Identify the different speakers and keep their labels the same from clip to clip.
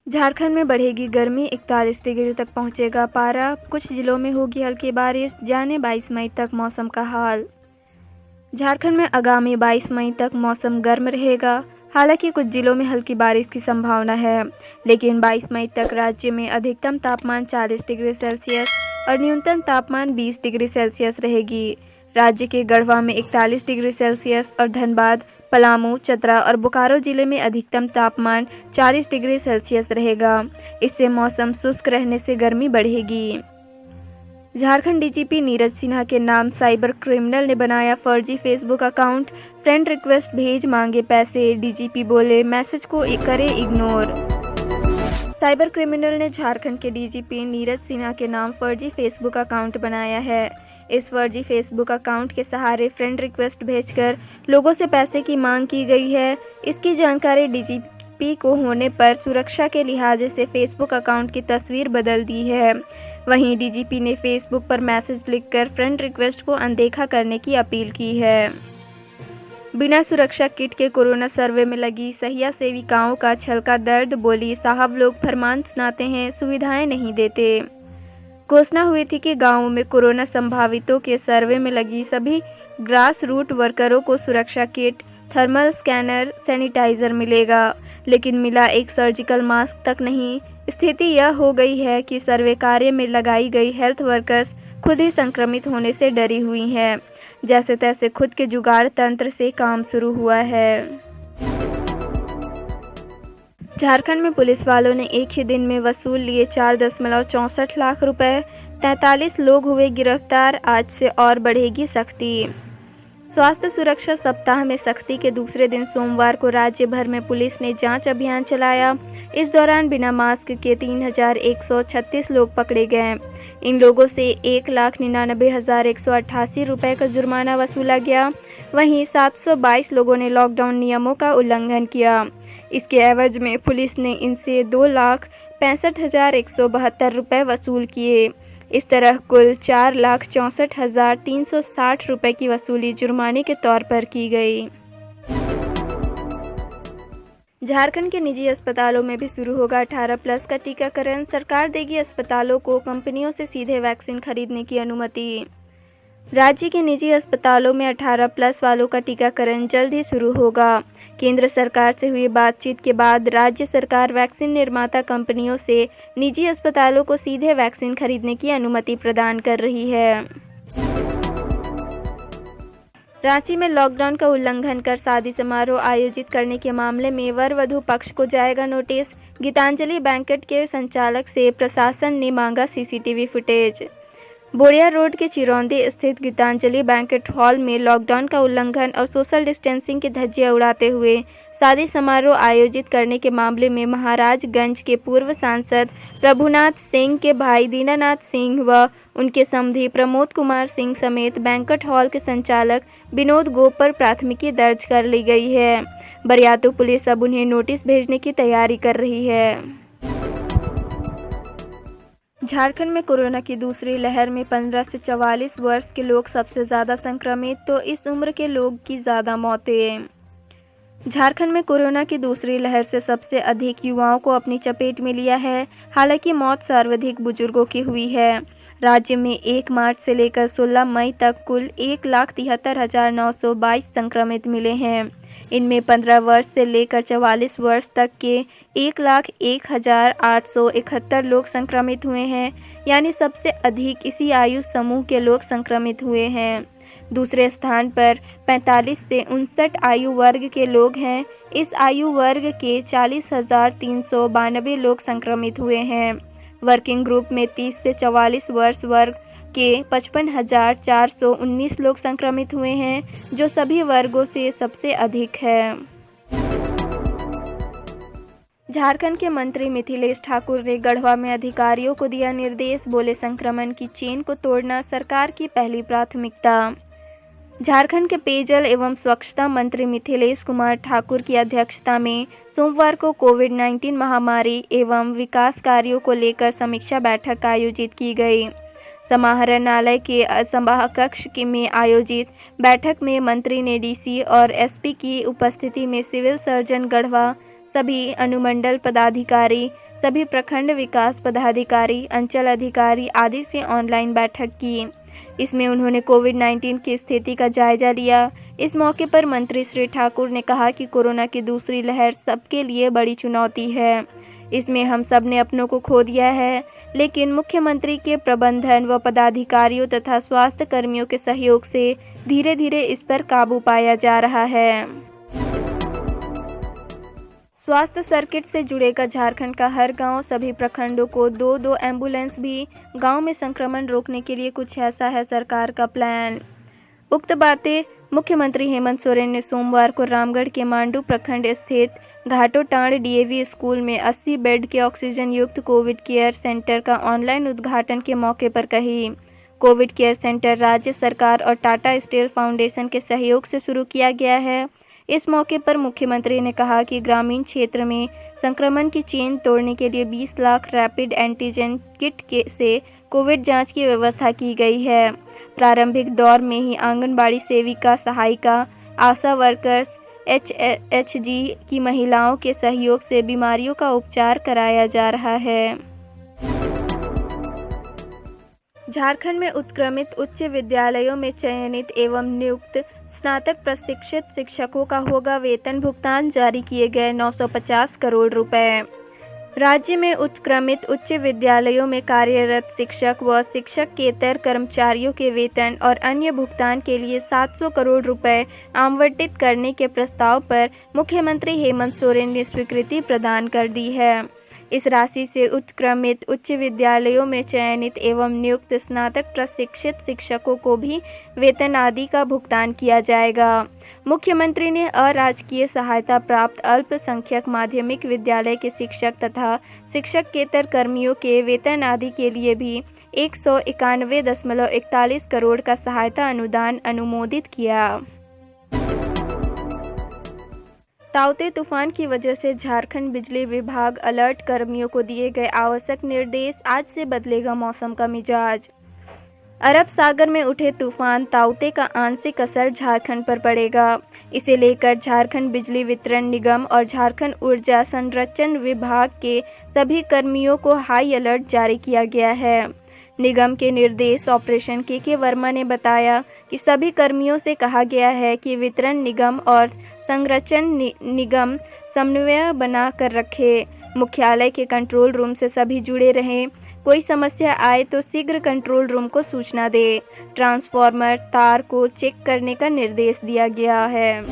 Speaker 1: झारखंड में बढ़ेगी गर्मी, 41 डिग्री तक पहुंचेगा पारा। कुछ जिलों में होगी हल्की बारिश, जाने 22 मई तक मौसम का हाल। झारखंड में आगामी 22 मई तक मौसम गर्म रहेगा। हालांकि कुछ जिलों में हल्की बारिश की संभावना है, लेकिन 22 मई तक राज्य में अधिकतम तापमान 40 डिग्री सेल्सियस और न्यूनतम तापमान 20 डिग्री सेल्सियस रहेगी। राज्य के गढ़वा में 41 डिग्री सेल्सियस और धनबाद, पलामू, चतरा और बोकारो जिले में अधिकतम तापमान 40 डिग्री सेल्सियस रहेगा। इससे मौसम शुष्क रहने से गर्मी बढ़ेगी। झारखंड डीजीपी नीरज सिन्हा के नाम साइबर क्रिमिनल ने बनाया फर्जी फेसबुक अकाउंट। फ्रेंड रिक्वेस्ट भेज मांगे पैसे, डीजीपी बोले मैसेज को करे इग्नोर। साइबर क्रिमिनल ने झारखंड के डीजीपी नीरज सिन्हा के नाम फर्जी फेसबुक अकाउंट बनाया है। इस फर्जी फेसबुक अकाउंट के सहारे फ्रेंड रिक्वेस्ट भेजकर लोगों से पैसे की मांग की गई है। इसकी जानकारी डीजीपी को होने पर सुरक्षा के लिहाज से फेसबुक अकाउंट की तस्वीर बदल दी है। वहीं डीजीपी ने फेसबुक पर मैसेज लिखकर फ्रेंड रिक्वेस्ट को अनदेखा करने की अपील की है। बिना सुरक्षा किट के कोरोना सर्वे में लगी सहिया सेविकाओं का छलका दर्द, बोली साहब लोग फरमान सुनाते हैं, सुविधाएं नहीं देते। घोषणा हुई थी कि गांवों में कोरोना संभावितों के सर्वे में लगी सभी ग्रास रूट वर्करों को सुरक्षा किट, थर्मल स्कैनर, सैनिटाइजर मिलेगा, लेकिन मिला एक सर्जिकल मास्क तक नहीं। स्थिति यह हो गई है कि सर्वे कार्य में लगाई गई हेल्थ वर्कर्स खुद ही संक्रमित होने से डरी हुई हैं। जैसे तैसे खुद के जुगाड़ तंत्र से काम शुरू हुआ है। झारखंड में पुलिस वालों ने एक ही दिन में वसूल लिए 4.64 लाख रुपए। 43 लोग हुए गिरफ्तार। आज से और बढ़ेगी सख्ती। स्वास्थ्य सुरक्षा सप्ताह में सख्ती के दूसरे दिन सोमवार को राज्य भर में पुलिस ने जांच अभियान चलाया। इस दौरान बिना मास्क के 3,136 लोग पकड़े गए। इन लोगों से 1,99,188 रुपये का जुर्माना वसूला गया। वहीं 722 लोगों ने लॉकडाउन नियमों का उल्लंघन किया। इसके एवज में पुलिस ने इनसे 2,65,172 रुपये वसूल किए। इस तरह कुल 4,64,360 रुपये की वसूली जुर्माने के तौर पर की गई। झारखंड के निजी अस्पतालों में भी शुरू होगा 18+ का टीकाकरण। सरकार देगी अस्पतालों को कंपनियों से सीधे वैक्सीन खरीदने की अनुमति। राज्य के निजी अस्पतालों में 18+ वालों का टीकाकरण जल्द ही शुरू होगा। केंद्र सरकार से हुई बातचीत के बाद राज्य सरकार वैक्सीन निर्माता कंपनियों से निजी अस्पतालों को सीधे वैक्सीन खरीदने की अनुमति प्रदान कर रही है। रांची में लॉकडाउन का उल्लंघन कर शादी समारोह आयोजित करने के मामले में वर वधू पक्ष को जाएगा नोटिस। गीतांजलि बैंकेट के संचालक से प्रशासन ने मांगा सीसीटीवी फुटेज। बोरिया रोड के चिरौंदी स्थित गीतांजलि बैंकेट हॉल में लॉकडाउन का उल्लंघन और सोशल डिस्टेंसिंग की धज्जियां उड़ाते हुए शादी समारोह आयोजित करने के मामले में महाराजगंज के पूर्व सांसद प्रभुनाथ सिंह के भाई दीनानाथ सिंह व उनके समधी प्रमोद कुमार सिंह समेत बैंकेट हॉल के संचालक विनोद गोप पर प्राथमिकी दर्ज कर ली गई है। बरियातू पुलिस अब उन्हें नोटिस भेजने की तैयारी कर रही है। झारखंड में कोरोना की दूसरी लहर में 15 से 44 वर्ष के लोग सबसे ज़्यादा संक्रमित, तो इस उम्र के लोग की ज़्यादा मौतें। झारखंड में कोरोना की दूसरी लहर से सबसे अधिक युवाओं को अपनी चपेट में लिया है। हालांकि मौत सर्वाधिक बुजुर्गों की हुई है। राज्य में 1 मार्च से लेकर 16 मई तक कुल 1,73,922 संक्रमित मिले हैं। इनमें 15 वर्ष से लेकर 44 वर्ष तक के 1,01,871 लोग संक्रमित हुए हैं, यानी सबसे अधिक इसी आयु समूह के लोग संक्रमित हुए हैं। दूसरे स्थान पर 45 से 59 आयु वर्ग के लोग हैं। इस आयु वर्ग के 40,392 लोग संक्रमित हुए हैं। वर्किंग ग्रुप में 30 से 44 वर्ष वर्ग के 55,419 लोग संक्रमित हुए हैं, जो सभी वर्गों से सबसे अधिक है। झारखंड के मंत्री मिथिलेश ठाकुर ने गढ़वा में अधिकारियों को दिया निर्देश, बोले संक्रमण की चेन को तोड़ना सरकार की पहली प्राथमिकता। झारखंड के पेयजल एवं स्वच्छता मंत्री मिथिलेश कुमार ठाकुर की अध्यक्षता में सोमवार को कोविड-19 महामारी एवं विकास कार्यों को लेकर समीक्षा बैठक आयोजित की गई। समाहरणालय के सभाकक्ष में आयोजित बैठक में मंत्री ने डीसी और एसपी की उपस्थिति में सिविल सर्जन गढ़वा, सभी अनुमंडल पदाधिकारी, सभी प्रखंड विकास पदाधिकारी, अंचल अधिकारी आदि से ऑनलाइन बैठक की। इसमें उन्होंने कोविड-19 की स्थिति का जायजा लिया। इस मौके पर मंत्री श्री ठाकुर ने कहा कि कोरोना की दूसरी लहर सबके लिए बड़ी चुनौती है। इसमें हम सब ने अपनों को खो दिया है, लेकिन मुख्यमंत्री के प्रबंधन व पदाधिकारियों तथा स्वास्थ्य कर्मियों के सहयोग से धीरे धीरे इस पर काबू पाया जा रहा है। स्वास्थ्य सर्किट से जुड़ेगा झारखंड का हर गांव, सभी प्रखंडों को 2-2 एम्बुलेंस भी। गांव में संक्रमण रोकने के लिए कुछ ऐसा है सरकार का प्लान। उक्त बातें मुख्यमंत्री हेमंत सोरेन ने सोमवार को रामगढ़ के मांडू प्रखंड स्थित घाटोटांड़ डीएवी स्कूल में 80 बेड के ऑक्सीजन युक्त कोविड केयर सेंटर का ऑनलाइन उद्घाटन के मौके पर कही। कोविड केयर सेंटर राज्य सरकार और टाटा स्टील फाउंडेशन के सहयोग से शुरू किया गया है। इस मौके पर मुख्यमंत्री ने कहा कि ग्रामीण क्षेत्र में संक्रमण की चेन तोड़ने के लिए 20 लाख रैपिड एंटीजन किट से कोविड जांच की व्यवस्था की गई है। प्रारंभिक दौर में ही आंगनबाड़ी सेविका, सहायिका, आशा वर्कर्स, एचएचजी की महिलाओं के सहयोग से बीमारियों का उपचार कराया जा रहा है। झारखंड में उत्क्रमित उच्च विद्यालयों में चयनित एवं नियुक्त स्नातक प्रशिक्षित शिक्षकों का होगा वेतन भुगतान। जारी किए गए 950 करोड़ रुपए। राज्य में उत्क्रमित उच्च विद्यालयों में कार्यरत शिक्षक व शिक्षकेतर कर्मचारियों के वेतन और अन्य भुगतान के लिए 700 करोड़ रुपए आवंटित करने के प्रस्ताव पर मुख्यमंत्री हेमंत सोरेन ने स्वीकृति प्रदान कर दी है। इस राशि से उत्क्रमित उच्च विद्यालयों में चयनित एवं नियुक्त स्नातक प्रशिक्षित शिक्षकों को भी वेतन आदि का भुगतान किया जाएगा। मुख्यमंत्री ने अराजकीय सहायता प्राप्त अल्पसंख्यक माध्यमिक विद्यालय के शिक्षक तथा शिक्षकेतर कर्मियों के वेतन आदि के लिए भी 191.41 करोड़ का सहायता अनुदान अनुमोदित किया। ताउते तूफान की वजह से झारखंड बिजली विभाग अलर्ट, कर्मियों को दिए गए आवश्यक निर्देश। आज से बदलेगा मौसम का मिजाज। अरब सागर में उठे तूफान ताउते का आंशिक असर झारखंड पर पड़ेगा। इसे लेकर झारखंड बिजली वितरण निगम और झारखंड ऊर्जा संरक्षण विभाग के सभी कर्मियों को हाई अलर्ट जारी किया गया है। निगम के निर्देश ऑपरेशन के वर्मा ने बताया कि सभी कर्मियों से कहा गया है कि वितरण निगम और संरक्षण निगम समन्वय बना कर रखे। मुख्यालय के कंट्रोल रूम से सभी जुड़े रहें। कोई समस्या आए तो शीघ्र कंट्रोल रूम को सूचना दे। ट्रांसफार्मर तार को चेक करने का निर्देश दिया गया है।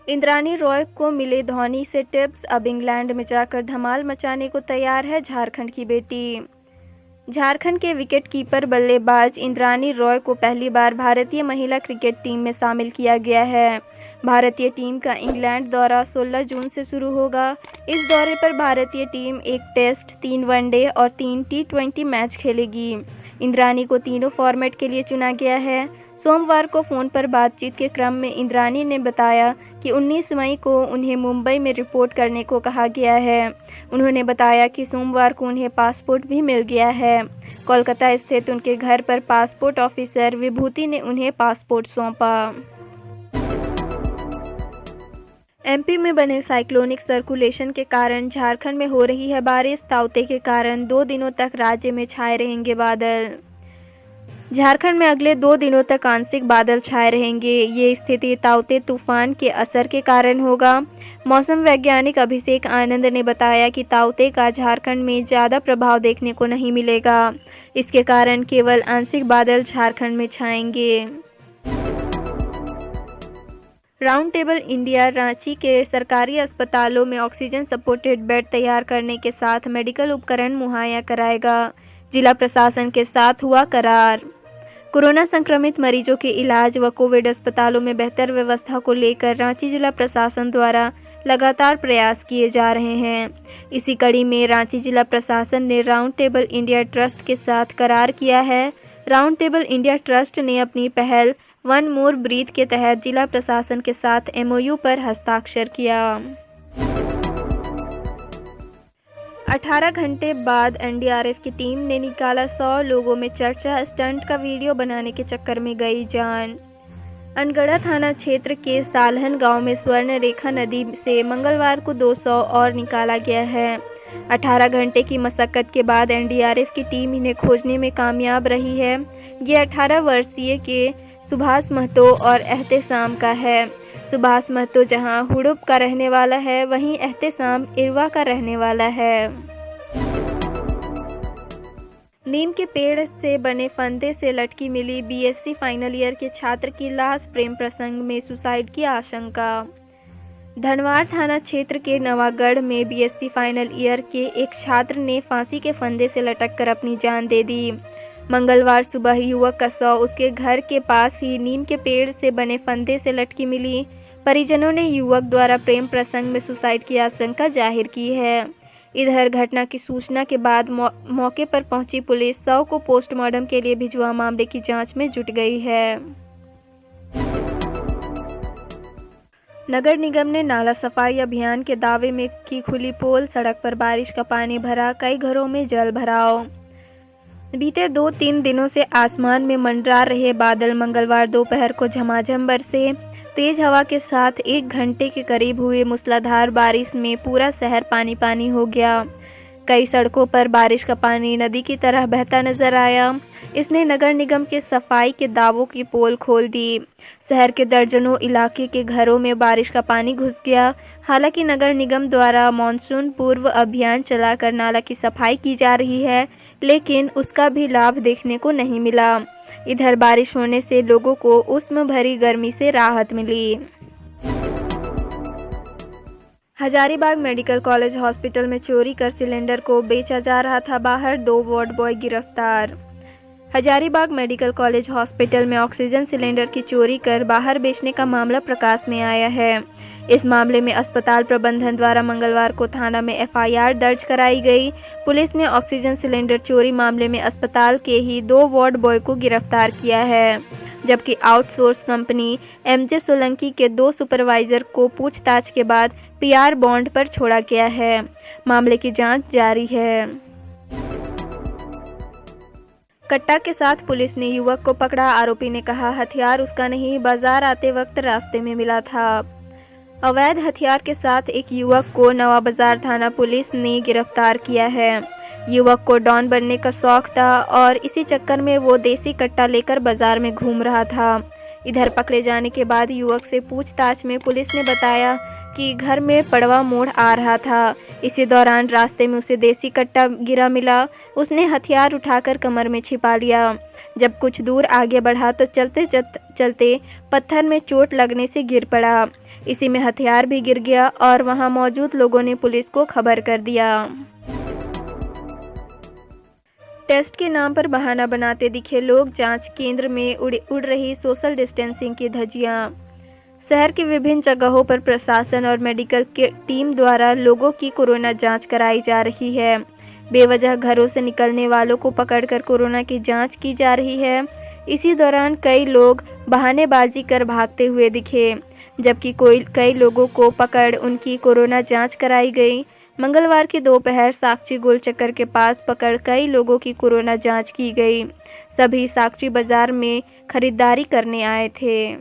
Speaker 1: इंद्राणी रॉय को मिले धोनी से टिप्स। अब इंग्लैंड में जाकर धमाल मचाने को तैयार है झारखंड की बेटी। झारखंड के विकेट कीपर बल्लेबाज इंद्राणी रॉय को पहली बार भारतीय महिला क्रिकेट टीम में शामिल किया गया है। भारतीय टीम का इंग्लैंड दौरा 16 जून से शुरू होगा। इस दौरे पर भारतीय टीम 1 टेस्ट, 3 वनडे और 3 टी20 मैच खेलेगी। इंद्राणी को तीनों फॉर्मेट के लिए चुना गया है। सोमवार को फ़ोन पर बातचीत के क्रम में इंद्राणी ने बताया कि 19 मई को उन्हें मुंबई में रिपोर्ट करने को कहा गया है। उन्होंने बताया कि सोमवार को उन्हें पासपोर्ट भी मिल गया है। कोलकाता स्थित उनके घर पर पासपोर्ट ऑफिसर विभूति ने उन्हें पासपोर्ट सौंपा। एमपी में बने साइक्लोनिक सर्कुलेशन के कारण झारखंड में हो रही है बारिश। ताउते के कारण 2 दिनों तक राज्य में छाए रहेंगे बादल। झारखंड में अगले 2 दिनों तक आंशिक बादल छाए रहेंगे। ये स्थिति ताउते तूफान के असर के कारण होगा। मौसम वैज्ञानिक अभिषेक आनंद ने बताया कि ताउते का झारखंड में ज़्यादा प्रभाव देखने को नहीं मिलेगा। इसके कारण केवल आंशिक बादल झारखंड में छाएंगे। राउंड टेबल इंडिया रांची के सरकारी अस्पतालों में ऑक्सीजन सपोर्टेड बेड तैयार करने के साथ मेडिकल उपकरण मुहैया कराएगा। जिला प्रशासन के साथ हुआ करार। कोरोना संक्रमित मरीजों के इलाज व कोविड अस्पतालों में बेहतर व्यवस्था को लेकर रांची जिला प्रशासन द्वारा लगातार प्रयास किए जा रहे हैं। इसी कड़ी में रांची जिला प्रशासन ने राउंड टेबल इंडिया ट्रस्ट के साथ करार किया है। राउंड टेबल इंडिया ट्रस्ट ने अपनी पहल वन मोर ब्रीथ के तहत जिला प्रशासन के साथ एमओयू पर हस्ताक्षर किया। 18 घंटे बाद एनडीआरएफ की टीम ने निकाला 100 लोगों में चर्चा स्टंट का वीडियो बनाने के चक्कर में गई जान। अनगढ़ा थाना क्षेत्र के सालहन गांव में स्वर्ण रेखा नदी से मंगलवार को 200 और निकाला गया है। 18 घंटे की मशक्कत के बाद एनडीआरएफ की टीम इन्हें खोजने में कामयाब रही है। ये 18 वर्षीय के सुभाष महतो और एहतेशाम का है। सुभाष महतो जहां हुड़ुप का रहने वाला है, वहीं एहतेशाम इरवा का रहने वाला है। नीम के पेड़ से बने फंदे से लटकी मिली बीएससी फाइनल ईयर के छात्र की लाश, प्रेम प्रसंग में सुसाइड की आशंका। धनवार थाना क्षेत्र के नवागढ़ में बीएससी फाइनल ईयर के एक छात्र ने फांसी के फंदे से लटककर अपनी जान दे दी। मंगलवार सुबह युवक का शव उसके घर के पास ही नीम के पेड़ से बने फंदे से लटकी मिली। परिजनों ने युवक द्वारा प्रेम प्रसंग में सुसाइड की आशंका जाहिर की है। इधर घटना की सूचना के बाद मौके पर पहुंची पुलिस शव को पोस्टमार्टम के लिए भिजवा मामले की जांच में जुट गई है। नगर निगम ने नाला सफाई अभियान के दावे में की खुली पोल, सड़क पर बारिश का पानी भरा, कई घरों में जल भराव। बीते 2-3 दिनों से आसमान में मंडरा रहे बादल मंगलवार दोपहर को झमाझम बरसे। तेज हवा के साथ 1 घंटे के करीब हुए मूसलाधार बारिश में पूरा शहर पानी पानी हो गया। कई सड़कों पर बारिश का पानी नदी की तरह बहता नजर आया। इसने नगर निगम के सफाई के दावों की पोल खोल दी। शहर के दर्जनों इलाके के घरों में बारिश का पानी घुस गया। हालांकि नगर निगम द्वारा मानसून पूर्व अभियान चलाकर नाला की सफाई की जा रही है, लेकिन उसका भी लाभ देखने को नहीं मिला। इधर बारिश होने से लोगों को उष्म भरी गर्मी से राहत मिली। हजारीबाग मेडिकल कॉलेज हॉस्पिटल में चोरी कर सिलेंडर को बेचा जा रहा था बाहर, 2 वार्ड बॉय गिरफ्तार। हजारीबाग मेडिकल कॉलेज हॉस्पिटल में ऑक्सीजन सिलेंडर की चोरी कर बाहर बेचने का मामला प्रकाश में आया है। इस मामले में अस्पताल प्रबंधन द्वारा मंगलवार को थाना में एफआईआर दर्ज कराई गई। पुलिस ने ऑक्सीजन सिलेंडर चोरी मामले में अस्पताल के ही 2 वार्ड बॉय को गिरफ्तार किया है, जबकि आउटसोर्स कंपनी एमजे सोलंकी के 2 सुपरवाइजर को पूछताछ के बाद पीआर बॉन्ड पर छोड़ा गया है। मामले की जांच जारी है। कट्टा के साथ पुलिस ने युवक को पकड़ा। आरोपी ने कहा हथियार उसका नहीं, बाजार आते वक्त रास्ते में मिला था। अवैध हथियार के साथ एक युवक को नवाबाजार थाना पुलिस ने गिरफ्तार किया है। युवक को डॉन बनने का शौक था और इसी चक्कर में वो देसी कट्टा लेकर बाजार में घूम रहा था। इधर पकड़े जाने के बाद युवक से पूछताछ में पुलिस ने बताया कि घर में पड़वा मोड़ आ रहा था। इसी दौरान रास्ते में उसे देसी कट्टा गिरा मिला। उसने हथियार उठाकर कमर में छिपा लिया। जब कुछ दूर आगे बढ़ा तो चलते चलते पत्थर में चोट लगने से गिर पड़ा। इसी में हथियार भी गिर गया और वहां मौजूद लोगों ने पुलिस को खबर कर दिया। टेस्ट के नाम पर बहाना बनाते दिखे लोग, जांच केंद्र में उड़ रही सोशल डिस्टेंसिंग की धज्जियां। शहर की विभिन्न जगहों पर प्रशासन और मेडिकल की टीम द्वारा लोगों की कोरोना जांच कराई जा रही है। बेवजह घरों से निकलने वालों को पकड़कर कोरोना की जांच की जा रही है। इसी दौरान कई लोग बहानेबाजी कर भागते हुए दिखे, जबकि कई लोगों को पकड़ उनकी कोरोना जांच कराई गई। मंगलवार की दोपहर साक्षी गोल चक्कर के पास पकड़ कई लोगों की कोरोना जांच की गई। सभी साक्षी बाजार में खरीदारी करने आए थे।